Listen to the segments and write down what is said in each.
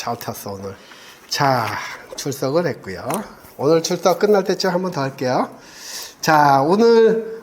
잘 탔어 오늘. 자, 출석을 했고요. 오늘 출석 끝날 때쯤 한 번 더 할게요. 자,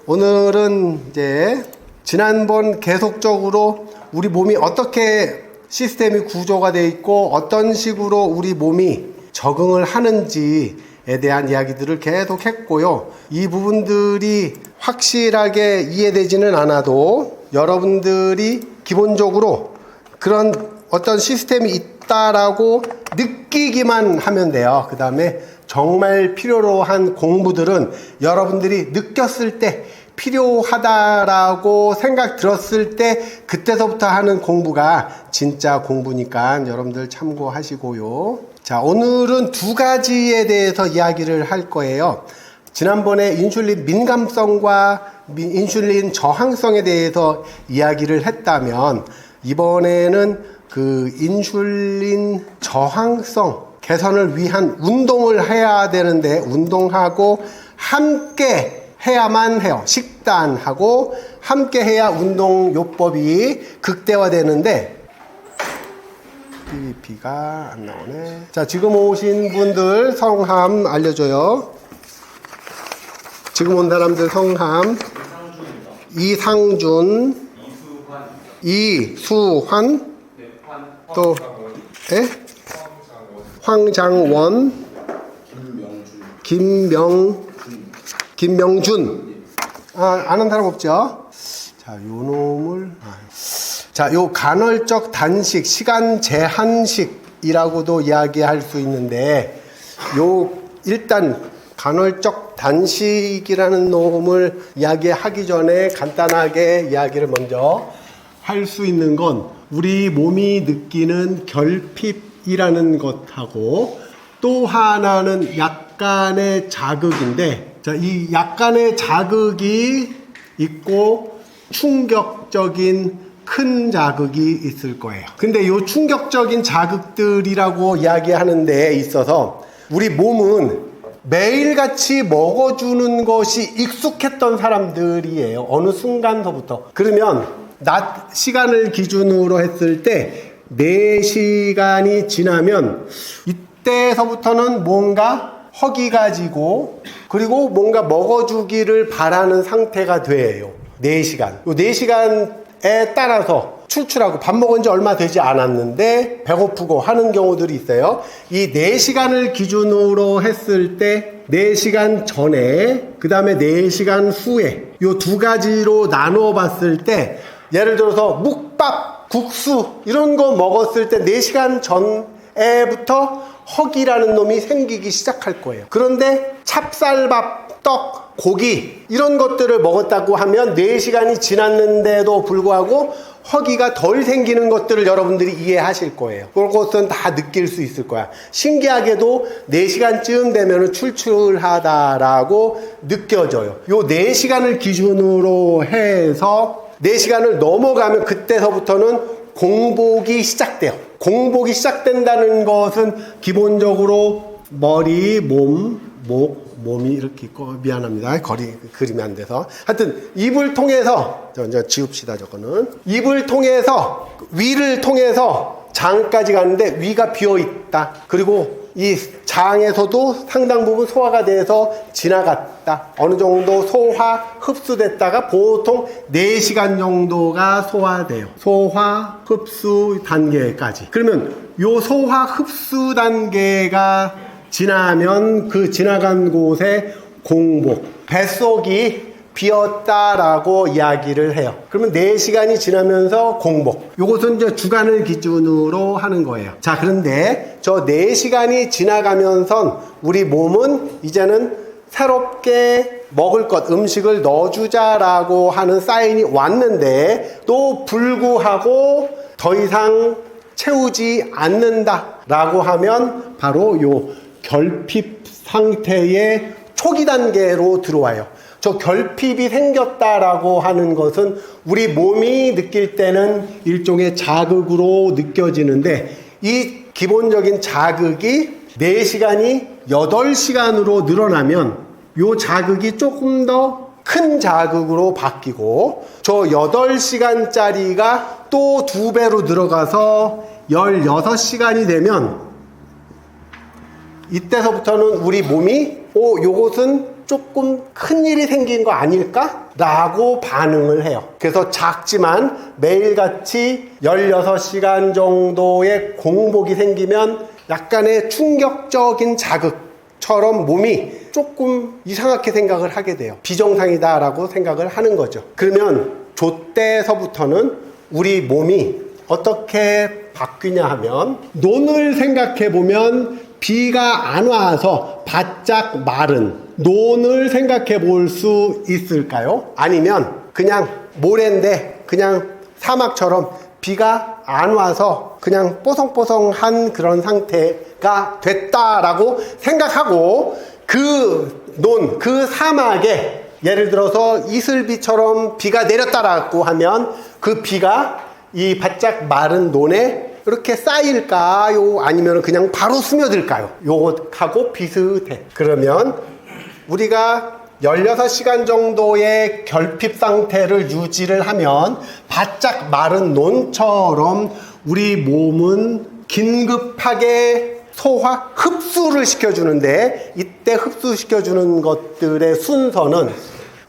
오늘은 이제 지난번 계속적으로 우리 몸이 어떻게 시스템이 구조가 되어 있고 어떤 식으로 우리 몸이 적응을 하는지에 대한 이야기들을 계속 했고요. 이 부분들이 확실하게 이해되지는 않아도 여러분들이 기본적으로 그런 어떤 시스템이 있다라고 느끼기만 하면 돼요. 그 다음에 정말 필요로 한 공부들은 여러분들이 느꼈을 때 필요하다라고 생각 들었을 때 그때서부터 하는 공부가 진짜 공부니까 여러분들 참고하시고요. 자, 오늘은 두 가지에 대해서 이야기를 할 거예요. 지난번에 인슐린 민감성과 인슐린 저항성에 대해서 이야기를 했다면 이번에는 그 인슐린 저항성 개선을 위한 운동을 해야 되는데 운동하고 함께 해야만 해요. 식단하고 함께 해야 운동 요법이 극대화되는데 PVP가 안 나오네. 자, 지금 오신 분들 성함 알려줘요. 지금 온 사람들 성함. 이상준, 이수환, 또 황장원, 김명준. 아는 사람 없죠? 자, 요 놈을. 자, 요 간헐적 단식, 시간 제한식이라고도 이야기할 수 있는데, 일단 간헐적 단식이라는 놈을 이야기하기 전에 간단하게 이야기를 먼저 할 수 있는 건 우리 몸이 느끼는 결핍이라는 것하고 또 하나는 약간의 자극인데, 자, 이 약간의 자극이 있고 충격적인 큰 자극이 있을 거예요. 근데 이 충격적인 자극들이라고 이야기하는 데에 있어서 우리 몸은 매일같이 먹어주는 것이 익숙했던 사람들이에요. 어느 순간서부터. 그러면 낮 시간을 기준으로 했을 때 4시간이 지나면 이때서부터는 뭔가 허기가 지고 그리고 뭔가 먹어주기를 바라는 상태가 돼요. 4시간. 요 4시간에 따라서 출출하고 밥 먹은 지 얼마 되지 않았는데 배고프고 하는 경우들이 있어요. 이 4시간을 기준으로 했을 때 4시간 전에 그 다음에 4시간 후에 요 두 가지로 나누어 봤을 때 예를 들어서 묵밥, 국수 이런 거 먹었을 때 4시간 전에부터 허기라는 놈이 생기기 시작할 거예요. 그런데 찹쌀밥, 떡, 고기 이런 것들을 먹었다고 하면 4시간이 지났는데도 불구하고 허기가 덜 생기는 것들을 여러분들이 이해하실 거예요. 그것은 다 느낄 수 있을 거야. 신기하게도 4시간쯤 되면 출출하다라고 느껴져요. 요 4시간을 기준으로 해서 4시간을 넘어가면 그때서부터는 공복이 시작돼요. 공복이 시작된다는 것은 기본적으로 머리, 몸이 이렇게 있고 미안합니다. 그림이 안 돼서. 하여튼 입을 통해서 이제 지웁시다. 저거는 입을 통해서 위를 통해서 장까지 가는데 위가 비어 있다. 그리고 이 장에서도 상당 부분 소화가 돼서 지나갔다. 어느 정도 소화 흡수됐다가 보통 4시간 정도가 소화돼요. 소화 흡수 단계까지. 그러면 요 소화 흡수 단계가 지나면 그 지나간 곳에 공복, 뱃속이 비었다라고 이야기를 해요. 그러면 4시간이 지나면서 공복. 요것은 이제 주간을 기준으로 하는 거예요. 자, 그런데 저 4시간이 지나가면서 우리 몸은 이제는 새롭게 먹을 것, 음식을 넣어주자라고 하는 사인이 왔는데 또 불구하고 더 이상 채우지 않는다라고 하면 바로 요 결핍 상태의 초기 단계로 들어와요. 저 결핍이 생겼다라고 하는 것은 우리 몸이 느낄 때는 일종의 자극으로 느껴지는데 이 기본적인 자극이 4시간이 8시간으로 늘어나면 요 자극이 조금 더 큰 자극으로 바뀌고 저 8시간짜리가 또 2배로 늘어가서 16시간이 되면 이때서부터는 우리 몸이 요것은 조금 큰일이 생긴 거 아닐까? 라고 반응을 해요. 그래서 작지만 매일같이 16시간 정도의 공복이 생기면 약간의 충격적인 자극처럼 몸이 조금 이상하게 생각을 하게 돼요. 비정상이다 라고 생각을 하는 거죠. 그러면 저때서부터는 우리 몸이 어떻게 바뀌냐 하면, 논을 생각해 보면 비가 안 와서 바짝 마른 논을 생각해 볼 수 있을까요? 아니면 그냥 모래인데 그냥 사막처럼 비가 안 와서 그냥 뽀송뽀송한 그런 상태가 됐다라고 생각하고, 그 논, 그 사막에 예를 들어서 이슬비처럼 비가 내렸다라고 하면 그 비가 이 바짝 마른 논에 이렇게 쌓일까요? 아니면 그냥 바로 스며들까요? 요것하고 비슷해. 그러면 우리가 16시간 정도의 결핍 상태를 유지를 하면 바짝 마른 논처럼 우리 몸은 긴급하게 소화, 흡수를 시켜주는데, 이때 흡수시켜주는 것들의 순서는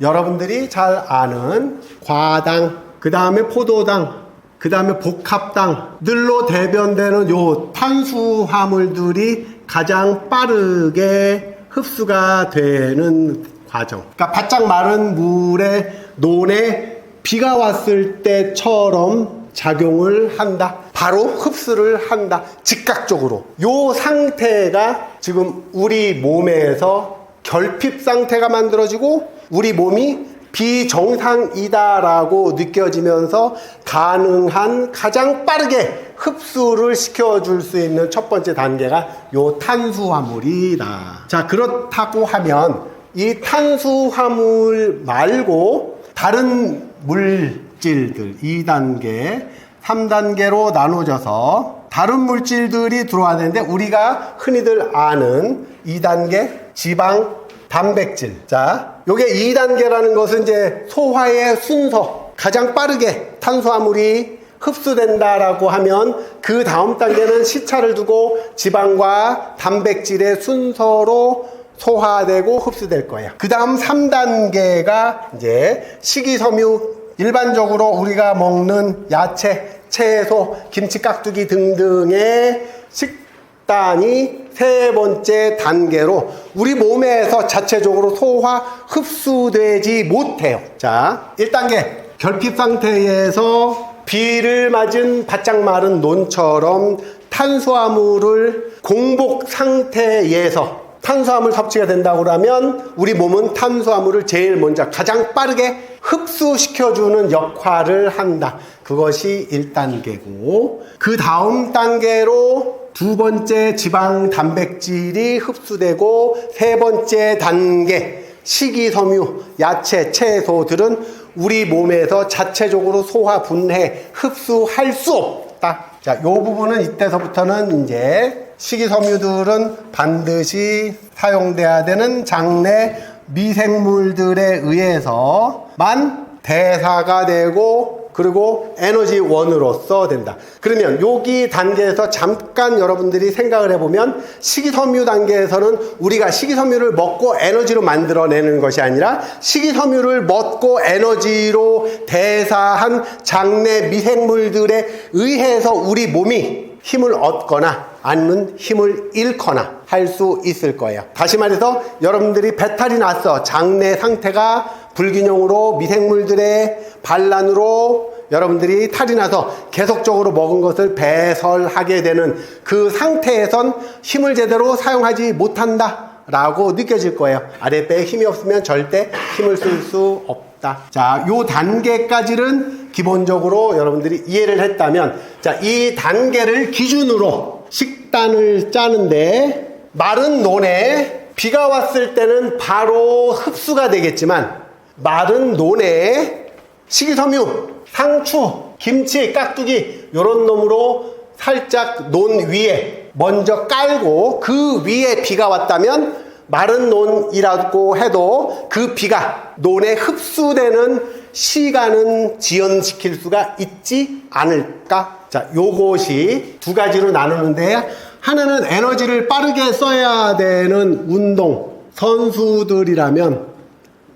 여러분들이 잘 아는 과당, 그 다음에 포도당, 그 다음에 복합당들로 대변되는 요 탄수화물들이 가장 빠르게 흡수가 되는 과정. 그러니까 바짝 마른 물에, 논에 비가 왔을 때처럼 작용을 한다. 바로 흡수를 한다. 즉각적으로. 요 상태가 지금 우리 몸에서 결핍 상태가 만들어지고 우리 몸이 비정상이다라고 느껴지면서 가능한 가장 빠르게 흡수를 시켜줄 수 있는 첫 번째 단계가 요 탄수화물이다. 자, 그렇다고 하면 이 탄수화물 말고 다른 물질들 2단계, 3단계로 나눠져서 다른 물질들이 들어와야 되는데, 우리가 흔히들 아는 2단계 지방, 단백질. 자, 요게 2단계라는 것은 이제 소화의 순서, 가장 빠르게 탄수화물이 흡수된다라고 하면 그 다음 단계는 시차를 두고 지방과 단백질의 순서로 소화되고 흡수될 거예요. 그 다음 3단계가 이제 식이섬유, 일반적으로 우리가 먹는 야채, 채소, 김치, 깍두기 등등의 식단이 세 번째 단계로 우리 몸에서 자체적으로 소화, 흡수되지 못해요. 자, 1단계 결핍 상태에서 비를 맞은 바짝 마른 논처럼 탄수화물을 공복 상태에서 탄수화물 섭취가 된다고 하면 우리 몸은 탄수화물을 제일 먼저 가장 빠르게 흡수시켜주는 역할을 한다. 그것이 1단계고, 그 다음 단계로 두 번째 지방 단백질이 흡수되고, 세 번째 단계 식이섬유, 야채, 채소들은 우리 몸에서 자체적으로 소화, 분해, 흡수할 수 없다. 자, 요 부분은 이때서부터는 이제 식이섬유들은 반드시 사용돼야 되는 장내 미생물들에 의해서만 대사가 되고, 그리고 에너지원으로서 된다. 그러면 여기 단계에서 잠깐 여러분들이 생각을 해보면, 식이섬유 단계에서는 우리가 식이섬유를 먹고 에너지로 만들어내는 것이 아니라 식이섬유를 먹고 에너지로 대사한 장내 미생물들에 의해서 우리 몸이 힘을 얻거나 아니면 힘을 잃거나 할 수 있을 거예요. 다시 말해서 여러분들이 배탈이 났어. 장내 상태가 불균형으로 미생물들의 반란으로 여러분들이 탈이 나서 계속적으로 먹은 것을 배설하게 되는 그 상태에선 힘을 제대로 사용하지 못한다 라고 느껴질 거예요. 아랫배에 힘이 없으면 절대 힘을 쓸 수 없다. 자, 요 단계까지는 기본적으로 여러분들이 이해를 했다면, 자, 이 단계를 기준으로 식단을 짜는데, 마른 논에 비가 왔을 때는 바로 흡수가 되겠지만, 마른 논에 식이섬유, 상추, 김치, 깍두기 요런 놈으로 살짝 논 위에 먼저 깔고 그 위에 비가 왔다면 마른 논이라고 해도 그 비가 논에 흡수되는 시간은 지연시킬 수가 있지 않을까? 자, 요것이 두 가지로 나누는데, 하나는 에너지를 빠르게 써야 되는 운동 선수들이라면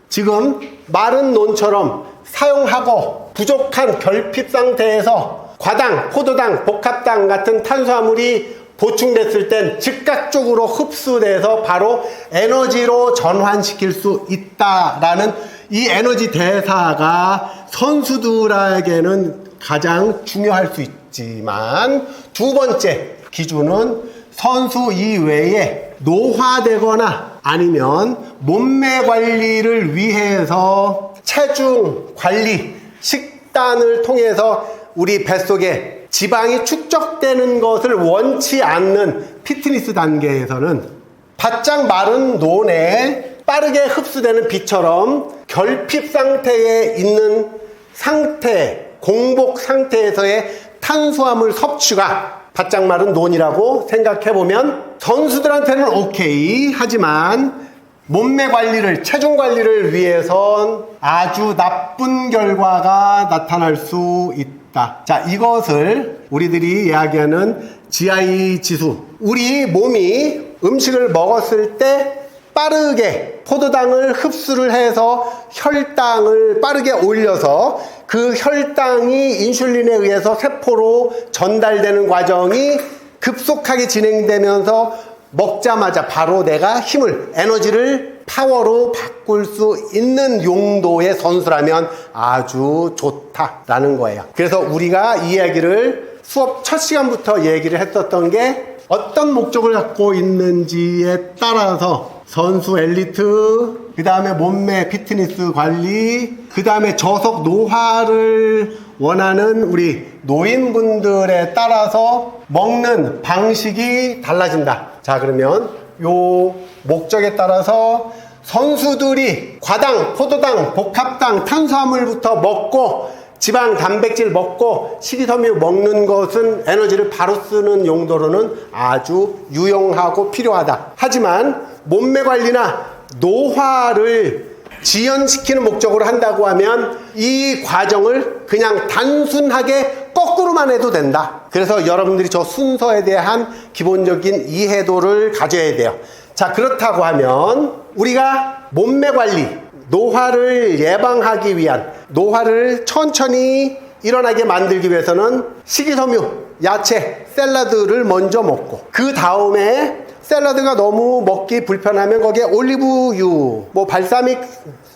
지금 마른 논처럼 사용하고 부족한 결핍 상태에서 과당, 포도당, 복합당 같은 탄수화물이 보충됐을 땐 즉각적으로 흡수돼서 바로 에너지로 전환시킬 수 있다라는 이 에너지 대사가 선수들에게는 가장 중요할 수 있지만, 두 번째 기준은 선수 이외에 노화되거나 아니면 몸매 관리를 위해서 체중 관리, 식단을 통해서 우리 뱃속에 지방이 축적되는 것을 원치 않는 피트니스 단계에서는 바짝 마른 논에 빠르게 흡수되는 비처럼 결핍 상태에 있는 상태, 공복 상태에서의 탄수화물 섭취가 바짝 마른 논이라고 생각해보면 선수들한테는 오케이. 하지만 몸매 관리를, 체중 관리를 위해선 아주 나쁜 결과가 나타날 수 있다. 자, 이것을 우리들이 이야기하는 GI 지수. 우리 몸이 음식을 먹었을 때 빠르게 포도당을 흡수를 해서 혈당을 빠르게 올려서 그 혈당이 인슐린에 의해서 세포로 전달되는 과정이 급속하게 진행되면서 먹자마자 바로 내가 힘을, 에너지를 파워로 바꿀 수 있는 용도의 선수라면 아주 좋다라는 거예요. 그래서 우리가 이 이야기를 수업 첫 시간부터 얘기를 했었던 게 어떤 목적을 갖고 있는지에 따라서 선수 엘리트, 그 다음에 몸매 피트니스 관리, 그 다음에 저속 노화를 원하는 우리 노인분들에 따라서 먹는 방식이 달라진다. 자, 그러면 요 목적에 따라서 선수들이 과당, 포도당, 복합당, 탄수화물부터 먹고 지방, 단백질 먹고 식이섬유 먹는 것은 에너지를 바로 쓰는 용도로는 아주 유용하고 필요하다. 하지만 몸매 관리나 노화를 지연시키는 목적으로 한다고 하면 이 과정을 그냥 단순하게 거꾸로만 해도 된다. 그래서 여러분들이 저 순서에 대한 기본적인 이해도를 가져야 돼요. 자, 그렇다고 하면 우리가 몸매 관리, 노화를 예방하기 위한, 노화를 천천히 일어나게 만들기 위해서는 식이섬유, 야채, 샐러드를 먼저 먹고, 그 다음에 샐러드가 너무 먹기 불편하면 거기에 올리브유, 뭐 발사믹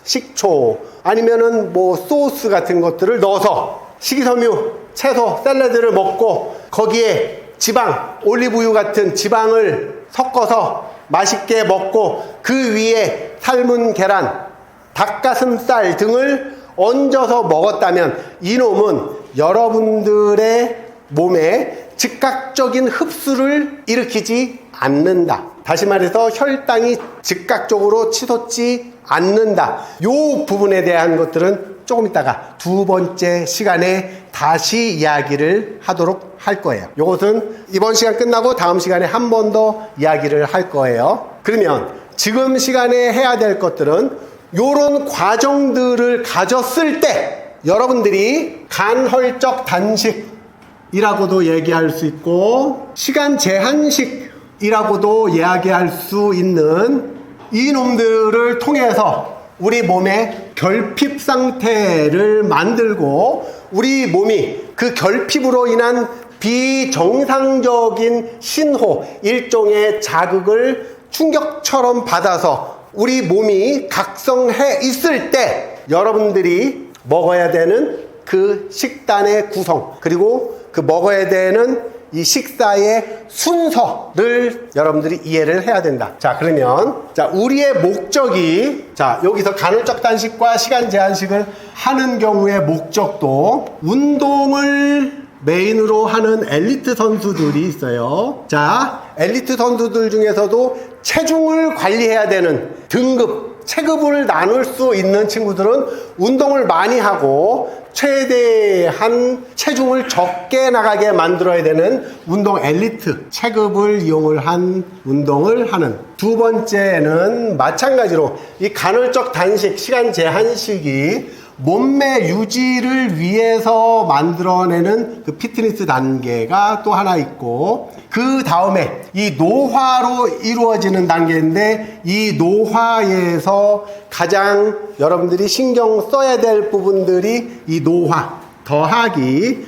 식초, 아니면은 뭐 소스 같은 것들을 넣어서 식이섬유, 채소, 샐러드를 먹고 거기에 지방, 올리브유 같은 지방을 섞어서 맛있게 먹고 그 위에 삶은 계란, 닭가슴살 등을 얹어서 먹었다면 이놈은 여러분들의 몸에 즉각적인 흡수를 일으키지 않는다. 다시 말해서 혈당이 즉각적으로 치솟지 않는다. 요 부분에 대한 것들은 조금 있다가 두 번째 시간에 다시 이야기를 하도록 할 거예요. 요것은 이번 시간 끝나고 다음 시간에 한 번 더 이야기를 할 거예요. 그러면 지금 시간에 해야 될 것들은 요런 과정들을 가졌을 때 여러분들이 간헐적 단식이라고도 얘기할 수 있고 시간 제한식이라고도 이야기할 수 있는 이놈들을 통해서 우리 몸의 결핍 상태를 만들고 우리 몸이 그 결핍으로 인한 비정상적인 신호, 일종의 자극을 충격처럼 받아서 우리 몸이 각성해 있을 때 여러분들이 먹어야 되는 그 식단의 구성, 그리고 그 먹어야 되는 이 식사의 순서를 여러분들이 이해를 해야 된다. 자, 그러면 자, 우리의 목적이 자, 여기서 간헐적 단식과 시간 제한식을 하는 경우의 목적도 운동을 메인으로 하는 엘리트 선수들이 있어요. 자, 엘리트 선수들 중에서도 체중을 관리해야 되는 등급, 체급을 나눌 수 있는 친구들은 운동을 많이 하고 최대한 체중을 적게 나가게 만들어야 되는 운동 엘리트 체급을 이용을 한 운동을 하는. 두 번째는 마찬가지로 이 간헐적 단식, 시간 제한식이 몸매 유지를 위해서 만들어내는 그 피트니스 단계가 또 하나 있고, 그 다음에 이 노화로 이루어지는 단계인데, 이 노화에서 가장 여러분들이 신경 써야 될 부분들이 이 노화 더하기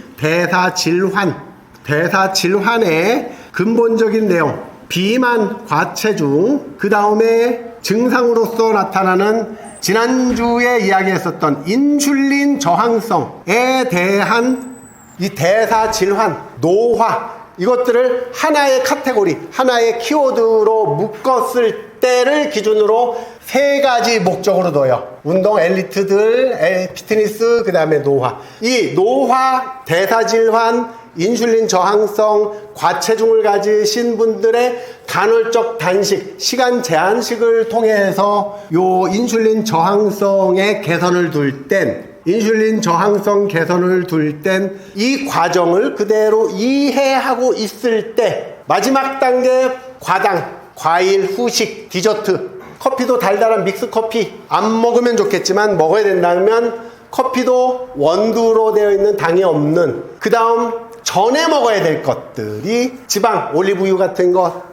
대사질환의 근본적인 내용, 비만, 과체중, 그 다음에 증상으로서 나타나는 지난주에 이야기했었던 인슐린 저항성에 대한 이 대사질환, 노화, 이것들을 하나의 카테고리, 하나의 키워드로 묶었을 때를 기준으로 3가지 목적으로 둬요. 운동 엘리트들, 피트니스, 그 다음에 노화. 이 노화, 대사질환, 인슐린 저항성, 과체중을 가지신 분들의 간헐적 단식, 시간 제한식을 통해서 요 인슐린 저항성의 개선을 둘 땐, 인슐린 저항성 개선을 둘 땐 이 과정을 그대로 이해하고 있을 때 마지막 단계 과당, 과일, 후식, 디저트, 커피도 달달한 믹스커피 안 먹으면 좋겠지만 먹어야 된다면 커피도 원두로 되어 있는 당이 없는, 그 다음 전에 먹어야 될 것들이 지방, 올리브유 같은 것,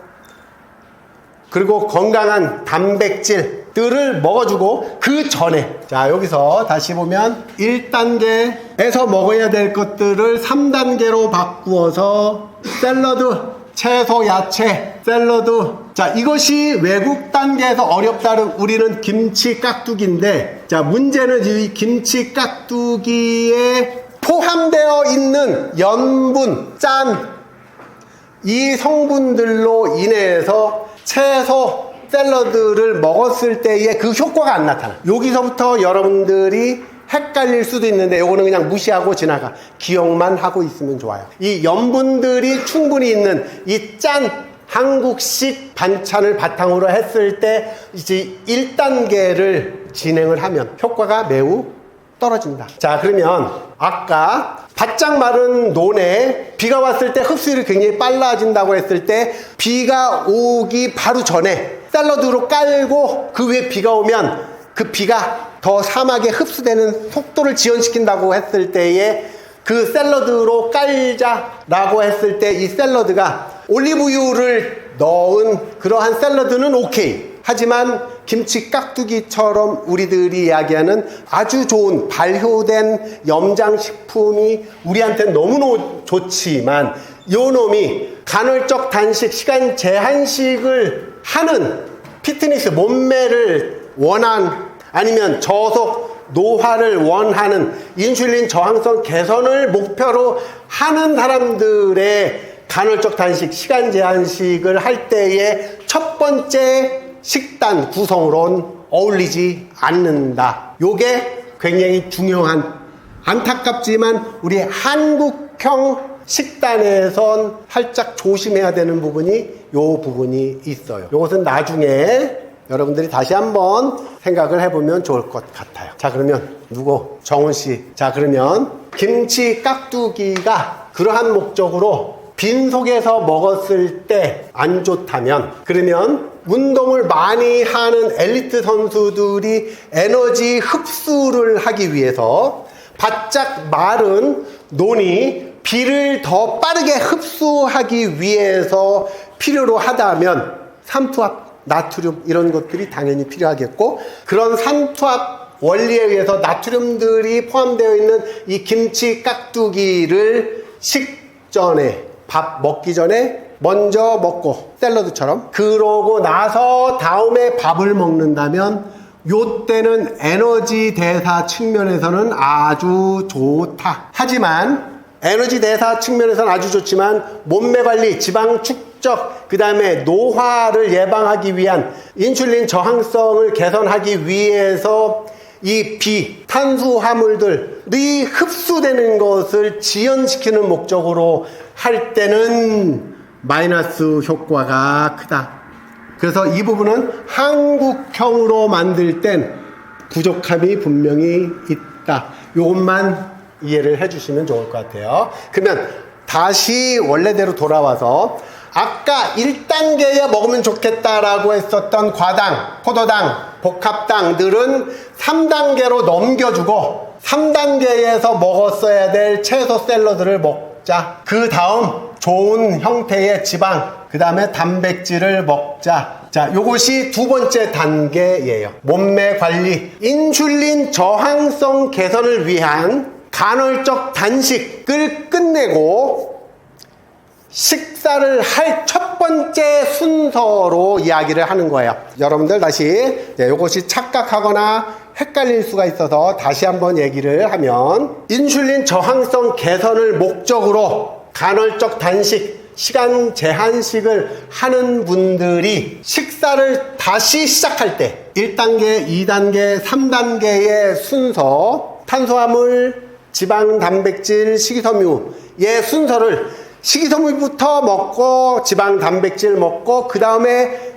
그리고 건강한 단백질들을 먹어주고, 그 전에, 자 여기서 다시 보면 1단계에서 먹어야 될 것들을 3단계로 바꾸어서 샐러드, 채소, 야채, 샐러드. 자, 이것이 외국 단계에서 어렵다는, 우리는 김치 깍두기인데, 자 문제는 이 김치 깍두기에 포함되어 있는 염분, 짠, 이 성분들로 인해서 채소, 샐러드를 먹었을 때의 그 효과가 안 나타나. 여기서부터 여러분들이 헷갈릴 수도 있는데, 요거는 그냥 무시하고 지나가. 기억만 하고 있으면 좋아요. 이 염분들이 충분히 있는 이 짠, 한국식 반찬을 바탕으로 했을 때 이제 1단계를 진행을 하면 효과가 매우 떨어진다. 자, 그러면 아까 바짝 마른 논에 비가 왔을 때 흡수율이 굉장히 빨라진다고 했을 때, 비가 오기 바로 전에 샐러드로 깔고 그 위에 비가 오면 그 비가 더 사막에 흡수되는 속도를 지연시킨다고 했을 때에, 그 샐러드로 깔자라고 했을 때 이 샐러드가 올리브유를 넣은 그러한 샐러드는 오케이. 하지만 김치 깍두기처럼 우리들이 이야기하는 아주 좋은 발효된 염장식품이 우리한테는 너무 좋지만, 요 놈이 간헐적 단식, 시간 제한식을 하는 피트니스, 몸매를 원한, 아니면 저속 노화를 원하는 인슐린 저항성 개선을 목표로 하는 사람들의 간헐적 단식, 시간 제한식을 할 때의 첫 번째 식단 구성으로는 어울리지 않는다. 요게 굉장히 중요한, 안타깝지만 우리 한국형 식단에선 살짝 조심해야 되는 부분이 요 부분이 있어요. 요것은 나중에 여러분들이 다시 한번 생각을 해보면 좋을 것 같아요. 자, 그러면 정훈씨, 자 그러면 김치 깍두기가 그러한 목적으로 빈속에서 먹었을 때 안 좋다면, 그러면 운동을 많이 하는 엘리트 선수들이 에너지 흡수를 하기 위해서 바짝 마른 논이 비를 더 빠르게 흡수하기 위해서 필요로 하다면 삼투압, 나트륨 이런 것들이 당연히 필요하겠고, 그런 삼투압 원리에 의해서 나트륨들이 포함되어 있는 이 김치 깍두기를 식전에, 밥 먹기 전에 먼저 먹고, 샐러드처럼, 그러고 나서 다음에 밥을 먹는다면 요때는 에너지 대사 측면에서는 아주 좋다. 하지만 에너지 대사 측면에서는 아주 좋지만 몸매 관리, 지방 축적, 그 다음에 노화를 예방하기 위한, 인슐린 저항성을 개선하기 위해서 이 탄수화물들이 흡수되는 것을 지연시키는 목적으로 할 때는 마이너스 효과가 크다. 그래서 이 부분은 한국형으로 만들 땐 부족함이 분명히 있다. 이것만 이해를 해주시면 좋을 것 같아요. 그러면 다시 원래대로 돌아와서 아까 1단계에 먹으면 좋겠다라고 했었던 과당, 포도당, 복합당들은 3단계로 넘겨주고 3단계에서 먹었어야 될 채소 샐러드를 먹자. 그 다음 좋은 형태의 지방, 그 다음에 단백질을 먹자. 자, 요것이 두 번째 단계예요. 몸매 관리, 인슐린 저항성 개선을 위한 간헐적 단식을 끝내고 식사를 할 첫 번째 순서로 이야기를 하는 거예요. 여러분들 다시 요것이 착각하거나 헷갈릴 수가 있어서 다시 한번 얘기를 하면, 인슐린 저항성 개선을 목적으로 간헐적 단식, 시간 제한식을 하는 분들이 식사를 다시 시작할 때 1단계, 2단계, 3단계의 순서, 탄수화물, 지방, 단백질, 식이섬유의 순서를 식이섬유부터 먹고 지방, 단백질 먹고 그 다음에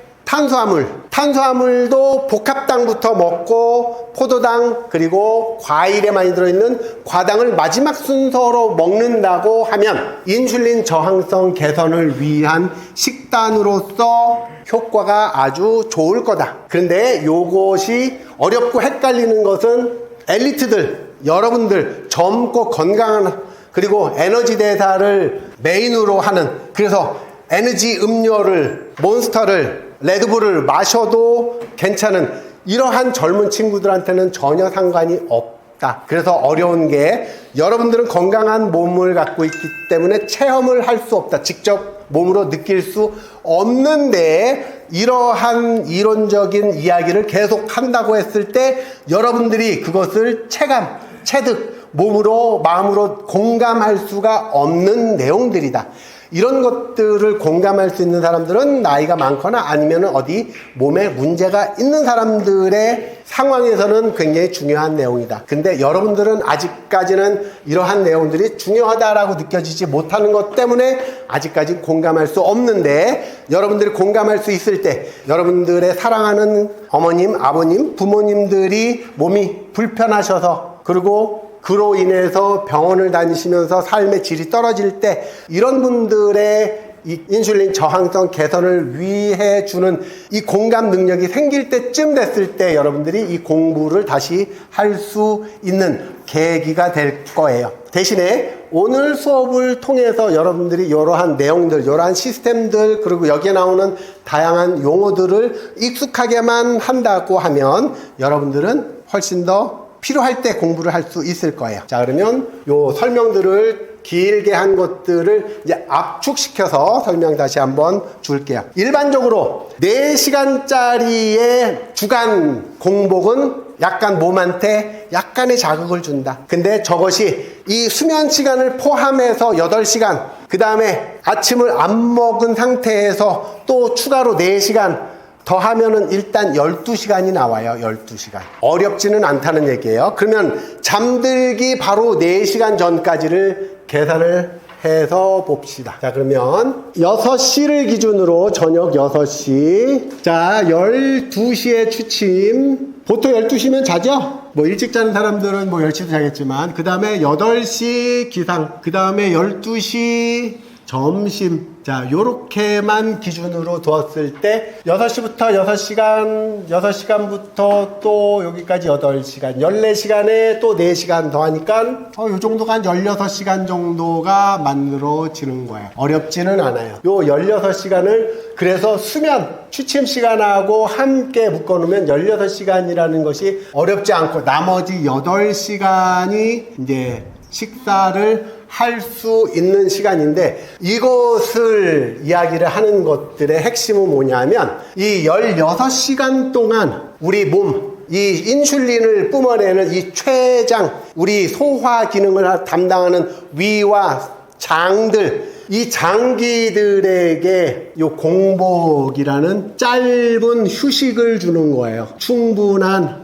탄수화물도 복합당부터 먹고 포도당 그리고 과일에 많이 들어있는 과당을 마지막 순서로 먹는다고 하면 인슐린 저항성 개선을 위한 식단으로서 효과가 아주 좋을 거다. 그런데 요것이 어렵고 헷갈리는 것은 엘리트들, 여러분들 젊고 건강한, 그리고 에너지 대사를 메인으로 하는, 그래서 에너지 음료를, 몬스터를, 레드불을 마셔도 괜찮은 이러한 젊은 친구들한테는 전혀 상관이 없다. 그래서 어려운 게, 여러분들은 건강한 몸을 갖고 있기 때문에 체험을 할 수 없다. 직접 몸으로 느낄 수 없는데, 이러한 이론적인 이야기를 계속 한다고 했을 때 여러분들이 그것을 체감, 체득, 몸으로, 마음으로 공감할 수가 없는 내용들이다. 이런 것들을 공감할 수 있는 사람들은 나이가 많거나 아니면 어디 몸에 문제가 있는 사람들의 상황에서는 굉장히 중요한 내용이다. 근데 여러분들은 아직까지는 이러한 내용들이 중요하다라고 느껴지지 못하는 것 때문에 아직까지 공감할 수 없는데, 여러분들이 공감할 수 있을 때 여러분들의 사랑하는 어머님, 아버님, 부모님들이 몸이 불편하셔서, 그리고 그로 인해서 병원을 다니시면서 삶의 질이 떨어질 때, 이런 분들의 이 인슐린 저항성 개선을 위해 주는 이 공감 능력이 생길 때쯤 됐을 때 여러분들이 이 공부를 다시 할 수 있는 계기가 될 거예요. 대신에 오늘 수업을 통해서 여러분들이 이러한 내용들, 이러한 시스템들, 그리고 여기에 나오는 다양한 용어들을 익숙하게만 한다고 하면 여러분들은 훨씬 더 필요할 때 공부를 할 수 있을 거예요. 자, 그러면 요 설명들을 길게 한 것들을 이제 압축시켜서 설명 다시 한번 줄게요. 일반적으로 4시간짜리의 주간 공복은 약간 몸한테 약간의 자극을 준다. 근데 저것이 이 수면 시간을 포함해서 8시간, 그 다음에 아침을 안 먹은 상태에서 또 추가로 4시간 더하면은 일단 12시간이 나와요. 12시간. 어렵지는 않다는 얘기예요. 그러면 잠들기 바로 4시간 전까지를 계산을 해서 봅시다. 자, 그러면 6시를 기준으로 저녁 6시. 자, 12시에 취침. 보통 12시면 자죠? 뭐 일찍 자는 사람들은 뭐 10시도 자겠지만, 그 다음에 8시 기상, 그 다음에 12시 점심. 자, 요렇게만 기준으로 두었을 때 6시부터 6시간, 6시간부터 또 여기까지 8시간, 14시간에 또 4시간 더하니까 요 정도가 한 16시간 정도가 만들어지는 거예요. 어렵지는 않아요. 요 16시간을 그래서 수면, 취침 시간하고 함께 묶어놓으면 16시간이라는 것이 어렵지 않고, 나머지 8시간이 이제 식사를 할 수 있는 시간인데, 이것을 이야기를 하는 것들의 핵심은 뭐냐면, 이 16시간 동안 우리 몸, 이 인슐린을 뿜어내는 이 췌장, 우리 소화 기능을 담당하는 위와 장들, 이 장기들에게 요 공복이라는 짧은 휴식을 주는 거예요. 충분한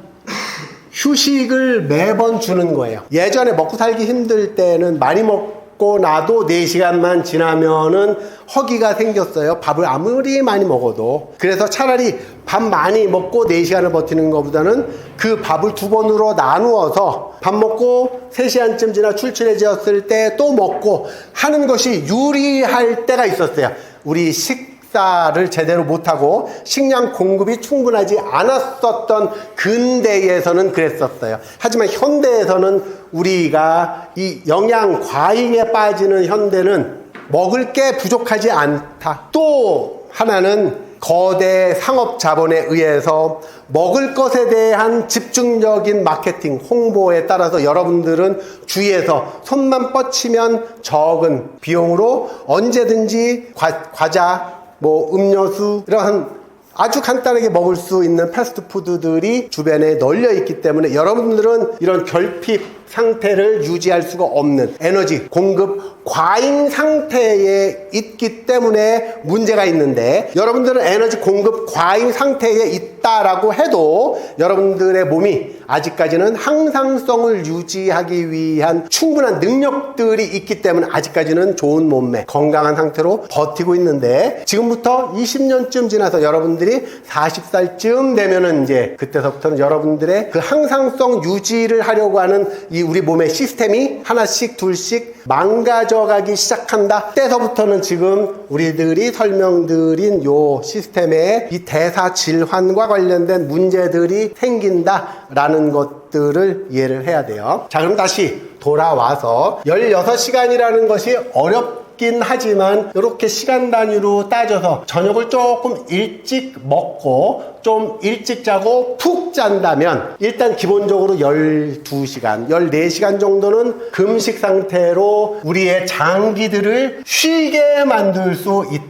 휴식을 매번 주는 거예요. 예전에 먹고 살기 힘들 때는 많이 먹고 나도 4시간만 지나면은 허기가 생겼어요. 밥을 아무리 많이 먹어도. 그래서 차라리 밥 많이 먹고 4시간을 버티는 것보다는 그 밥을 2번으로 나누어서 밥 먹고 3시간쯤 지나 출출해졌을 때 또 먹고 하는 것이 유리할 때가 있었어요. 우리 식사를 제대로 못하고 식량 공급이 충분하지 않았었던 근대에서는 그랬었어요. 하지만 현대에서는 우리가 이 영양 과잉에 빠지는 현대는 먹을 게 부족하지 않다. 또 하나는 거대 상업 자본에 의해서 먹을 것에 대한 집중적인 마케팅, 홍보에 따라서 여러분들은 주위에서 손만 뻗치면 적은 비용으로 언제든지 과자, 음료수 이런 아주 간단하게 먹을 수 있는 패스트푸드들이 주변에 널려 있기 때문에 여러분들은 이런 결핍 상태를 유지할 수가 없는 에너지 공급 과잉 상태에 있기 때문에 문제가 있는데, 여러분들은 에너지 공급 과잉 상태에 있다라고 해도 여러분들의 몸이 아직까지는 항상성을 유지하기 위한 충분한 능력들이 있기 때문에 아직까지는 좋은 몸매, 건강한 상태로 버티고 있는데, 지금부터 20년쯤 지나서 여러분들이 40살쯤 되면은 이제 그때서부터는 여러분들의 그 항상성 유지를 하려고 하는 이 우리 몸의 시스템이 하나씩 둘씩 망가져가기 시작한다. 그때서부터는 지금 우리들이 설명드린 요 시스템의 이 대사질환과 관련된 문제들이 생긴다라는 것들을 이해를 해야 돼요. 자, 그럼 다시 돌아와서 16시간이라는 것이 어렵긴 하지만 이렇게 시간 단위로 따져서 저녁을 조금 일찍 먹고 좀 일찍 자고 푹 잔다면 일단 기본적으로 12시간, 14시간 정도는 금식 상태로 우리의 장기들을 쉬게 만들 수 있다.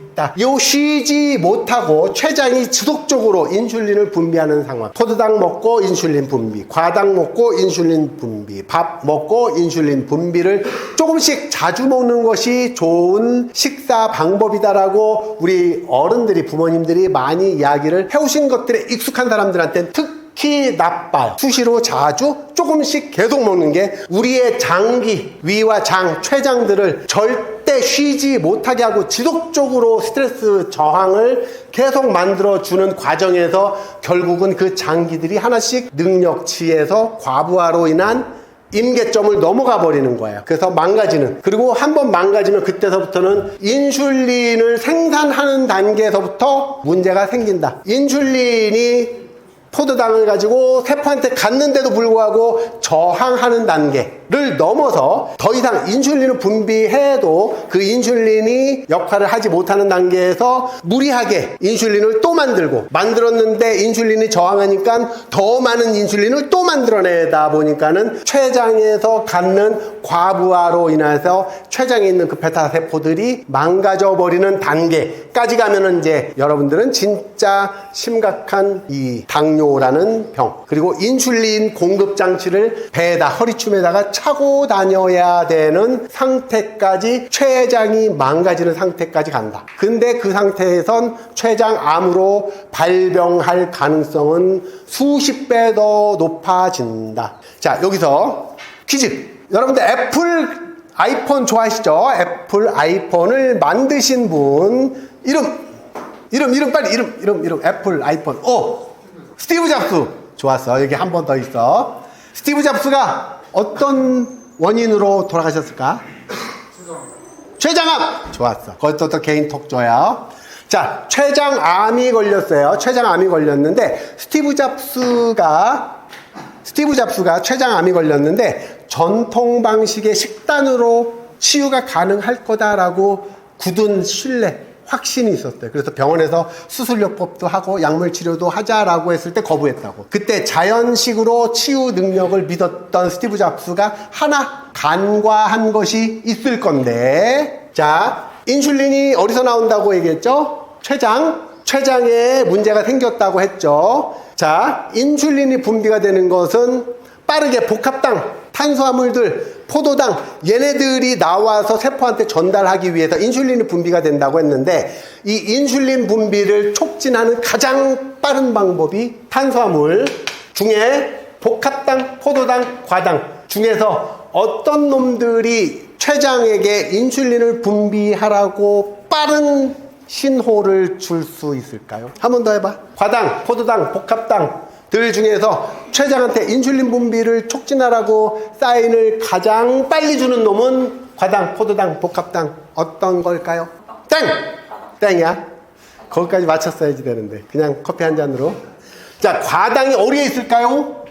요 쉬지 못하고 췌장이 지속적으로 인슐린을 분비하는 상황. 포도당 먹고 인슐린 분비, 과당 먹고 인슐린 분비, 밥 먹고 인슐린 분비를 조금씩 자주 먹는 것이 좋은 식사 방법이다라고 우리 어른들이, 부모님들이 많이 이야기를 해오신 것들에 익숙한 사람들한테는 특히 나빠요. 수시로 자주 조금씩 계속 먹는 게 우리의 장기, 위와 장, 췌장들을 절대 쉬지 못하게 하고 지속적으로 스트레스 저항을 계속 만들어주는 과정에서 결국은 그 장기들이 하나씩 능력치에서 과부하로 인한 임계점을 넘어가 버리는 거예요. 그래서 망가지는, 그리고 한번 망가지면 그때서부터는 인슐린을 생산하는 단계에서부터 문제가 생긴다. 인슐린이 포도당을 가지고 세포한테 갔는데도 불구하고 저항하는 단계를 넘어서 더 이상 인슐린을 분비해도 그 인슐린이 역할을 하지 못하는 단계에서 무리하게 인슐린을 또 만들었는데 인슐린이 저항하니까 더 많은 인슐린을 또 만들어내다 보니까는 췌장에서 갖는 과부하로 인해서 췌장에 있는 그 베타 세포들이 망가져 버리는 단계까지 가면은 이제 여러분들은 진짜 심각한 이 당뇨라는 병, 그리고 인슐린 공급 장치를 배에다, 허리춤에다가 차고 다녀야 되는 상태까지, 췌장이 망가지는 상태까지 간다. 근데 그 상태에선 췌장암으로 발병할 가능성은 수십 배 더 높아진다. 자, 여기서 퀴즈. 여러분들 애플 아이폰 좋아하시죠? 애플 아이폰을 만드신 분 이름 빨리 이름 애플 아이폰. 스티브 잡스. 좋았어. 여기 한 번 더 있어. 스티브 잡스가 어떤 원인으로 돌아가셨을까? 췌장암. 좋았어. 그것도 또 개인 톡줘요. 자, 췌장암이 걸렸어요. 췌장암이 걸렸는데 스티브 잡스가 췌장암이 걸렸는데 전통 방식의 식단으로 치유가 가능할 거다라고 굳은 신뢰, 확신이 있었대요. 그래서 병원에서 수술요법도 하고 약물 치료도 하자라고 했을 때 거부했다고. 그때 자연식으로 치유 능력을 믿었던 스티브 잡스가 하나 간과한 것이 있을 건데, 자, 인슐린이 어디서 나온다고 얘기했죠? 췌장에 문제가 생겼다고 했죠. 자, 인슐린이 분비가 되는 것은 빠르게 복합당, 탄수화물들, 포도당, 얘네들이 나와서 세포한테 전달하기 위해서 인슐린이 분비가 된다고 했는데, 이 인슐린 분비를 촉진하는 가장 빠른 방법이 탄수화물 중에 복합당, 포도당, 과당 중에서 어떤 놈들이 췌장에게 인슐린을 분비하라고 빠른 신호를 줄 수 있을까요? 한 번 더 해봐. 과당, 포도당, 복합당들 중에서 췌장한테 인슐린 분비를 촉진하라고 사인을 가장 빨리 주는 놈은 과당, 포도당, 복합당 어떤 걸까요? 땡! 땡이야? 거기까지 맞췄어야지 되는데. 그냥 커피 한 잔으로. 자, 과당이 어디에 있을까요?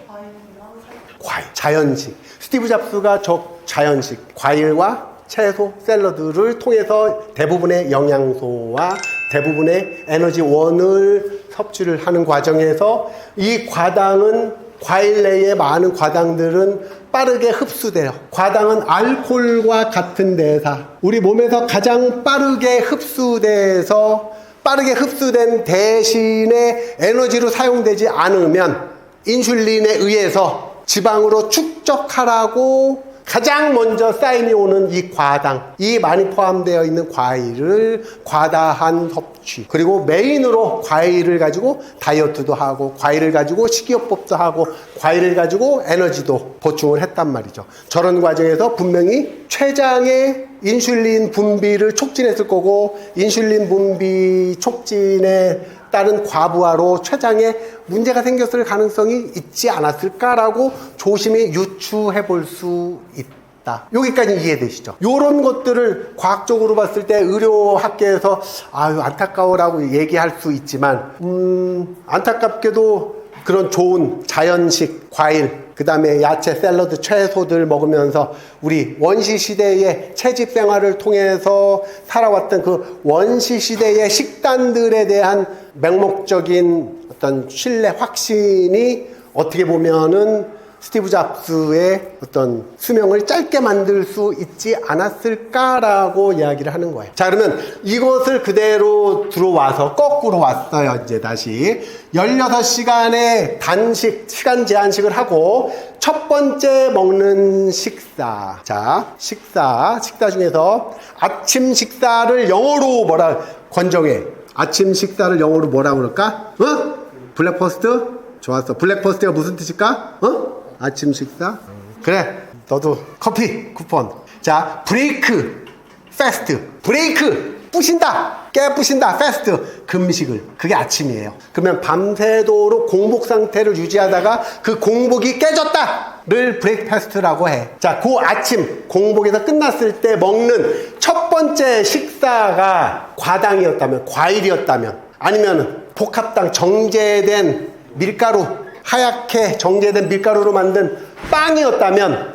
과일, 자연식. 스티브 잡스가 자연식, 과일과 채소, 샐러드를 통해서 대부분의 영양소와 대부분의 에너지원을 섭취를 하는 과정에서 이 과당은 과일 내에 많은 과당들은 빠르게 흡수돼요. 과당은 알코올과 같은 대사. 우리 몸에서 가장 빠르게 흡수된 대신에 에너지로 사용되지 않으면 인슐린에 의해서 지방으로 축적하라고 가장 먼저 사인이 오는 이 과당, 이 많이 포함되어 있는 과일을 과다한 섭취, 그리고 메인으로 과일을 가지고 다이어트도 하고 과일을 가지고 식이요법도 하고 과일을 가지고 에너지도 보충을 했단 말이죠. 저런 과정에서 분명히 췌장의 인슐린 분비를 촉진했을 거고, 인슐린 분비 촉진에 따른 과부하로 췌장에 문제가 생겼을 가능성이 있지 않았을까라고 조심히 유추해 볼 수 있다. 여기까지 이해되시죠? 이런 것들을 과학적으로 봤을 때 의료학계에서 아유 안타까워라고 얘기할 수 있지만 안타깝게도 그런 좋은 자연식 과일, 그 다음에 야채, 샐러드, 채소들 먹으면서 우리 원시시대의 채집생활을 통해서 살아왔던 그 원시시대의 식단들에 대한 맹목적인 어떤 신뢰, 확신이 어떻게 보면은 스티브 잡스의 어떤 수명을 짧게 만들 수 있지 않았을까라고 이야기를 하는 거예요. 자, 그러면 이것을 그대로 들어와서 거꾸로 왔어요. 이제 다시 16시간의 단식, 시간 제한식을 하고 첫 번째 먹는 식사. 자, 식사 중에서 아침 식사를 영어로 뭐라 권정해? 아침 식사를 영어로 뭐라 그럴까? 블랙퍼스트? 좋았어. 블랙퍼스트가 무슨 뜻일까? 아침 식사? 그래, 너도 커피 쿠폰. 자, 브레이크 패스트. 브레이크 부신다, 깨부신다. 패스트 금식을. 그게 아침이에요. 그러면 밤새도록 공복 상태를 유지하다가 그 공복이 깨졌다를 브레이크 패스트라고 해. 자, 그 아침 공복에서 끝났을 때 먹는 첫 번째 식사가 과당이었다면, 과일이었다면, 아니면 복합당 정제된 밀가루, 하얗게 정제된 밀가루로 만든 빵이었다면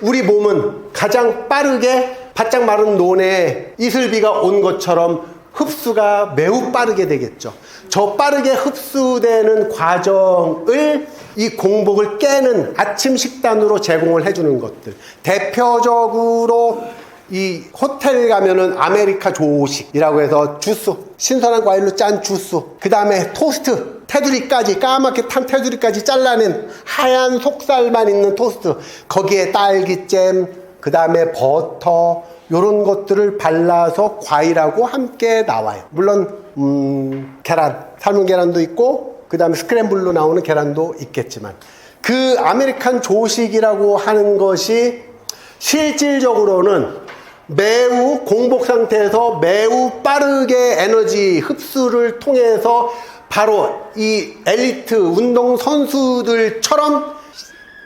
우리 몸은 가장 빠르게 바짝 마른 논에 이슬비가 온 것처럼 흡수가 매우 빠르게 되겠죠. 저 빠르게 흡수되는 과정을 이 공복을 깨는 아침 식단으로 제공을 해주는 것들, 대표적으로 이 호텔 가면은 아메리카 조식이라고 해서 주스, 신선한 과일로 짠 주스, 그 다음에 토스트, 테두리까지 까맣게 탄 테두리까지 잘라낸 하얀 속살만 있는 토스트, 거기에 딸기잼, 그 다음에 버터, 요런 것들을 발라서 과일하고 함께 나와요. 물론 계란, 삶은 계란도 있고 그 다음에 스크램블로 나오는 계란도 있겠지만, 그 아메리칸 조식이라고 하는 것이 실질적으로는 매우 공복 상태에서 매우 빠르게 에너지 흡수를 통해서 바로 이 엘리트 운동 선수들처럼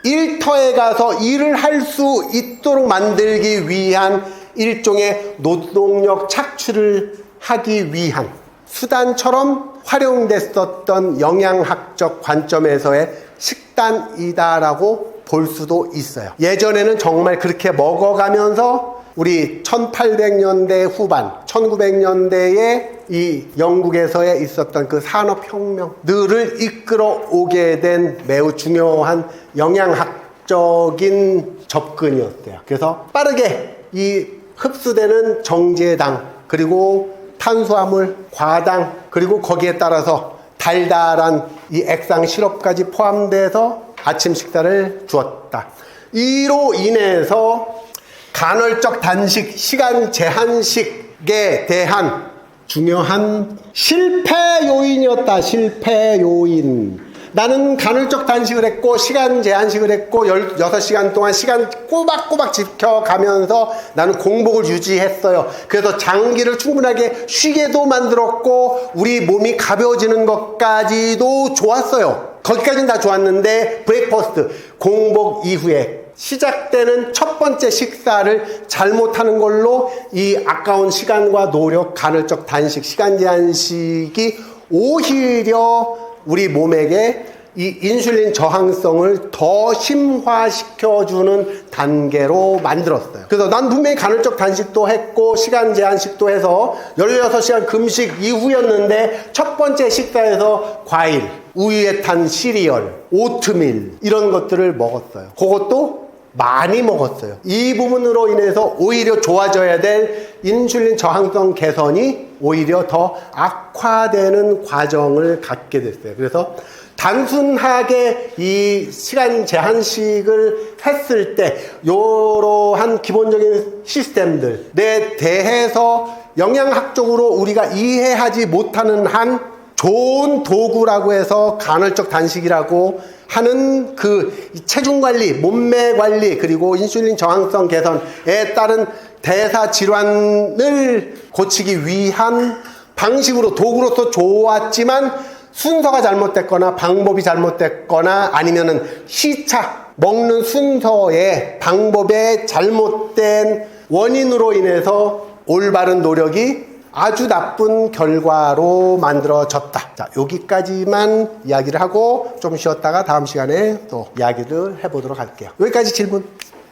일터에 가서 일을 할 수 있도록 만들기 위한 일종의 노동력 착취를 하기 위한 수단처럼 활용됐었던 영양학적 관점에서의 식단이다라고 볼 수도 있어요. 예전에는 정말 그렇게 먹어가면서 우리 1800년대 후반, 1900년대에 이 영국에서의 있었던 그 산업혁명들을 이끌어 오게 된 매우 중요한 영양학적인 접근이었대요. 그래서 빠르게 이 흡수되는 정제당, 그리고 탄수화물, 과당, 그리고 거기에 따라서 달달한 이 액상 시럽까지 포함돼서 아침 식사를 주었다. 이로 인해서 간헐적 단식, 시간 제한식에 대한 중요한 실패 요인이었다. 실패 요인. 나는 간헐적 단식을 했고 시간 제한식을 했고 16시간 동안 시간 꼬박꼬박 지켜가면서 나는 공복을 유지했어요. 그래서 장기를 충분하게 쉬게도 만들었고 우리 몸이 가벼워지는 것까지도 좋았어요. 거기까지는 다 좋았는데 브레이크퍼스트, 공복 이후에 시작되는 첫 번째 식사를 잘못하는 걸로 이 아까운 시간과 노력, 간헐적 단식, 시간 제한식이 오히려 우리 몸에게 이 인슐린 저항성을 더 심화시켜주는 단계로 만들었어요. 그래서 난 분명히 간헐적 단식도 했고 시간 제한식도 해서 16시간 금식 이후였는데 첫 번째 식사에서 과일, 우유에 탄 시리얼, 오트밀 이런 것들을 먹었어요. 그것도 많이 먹었어요. 이 부분으로 인해서 오히려 좋아져야 될 인슐린 저항성 개선이 오히려 더 악화되는 과정을 갖게 됐어요. 그래서 단순하게 이 시간 제한식을 했을 때 이러한 기본적인 시스템들에 대해서 영양학적으로 우리가 이해하지 못하는 한 좋은 도구라고 해서 간헐적 단식이라고 하는 그 체중 관리, 몸매 관리, 그리고 인슐린 저항성 개선에 따른 대사 질환을 고치기 위한 방식으로 도구로서 좋았지만 순서가 잘못됐거나 방법이 잘못됐거나 아니면은 시차, 먹는 순서의 방법의 잘못된 원인으로 인해서 올바른 노력이 아주 나쁜 결과로 만들어졌다. 자, 여기까지만 이야기를 하고 좀 쉬었다가 다음 시간에 또 이야기를 해보도록 할게요. 여기까지 질문.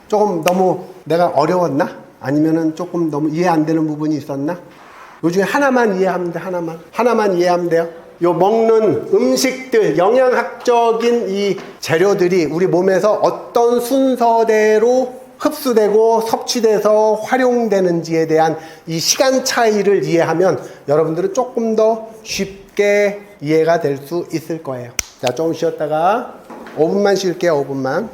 조금 너무 내가 어려웠나? 아니면은 조금 너무 이해 안 되는 부분이 있었나? 요 중에 하나만 이해하면 돼, 하나만 이해하면 돼요. 요 먹는 음식들, 영양학적인 이 재료들이 우리 몸에서 어떤 순서대로 흡수되고 섭취돼서 활용되는지에 대한 이 시간 차이를 이해하면 여러분들은 조금 더 쉽게 이해가 될 수 있을 거예요. 자, 조금 쉬었다가 5분만 쉴게요. 5분만.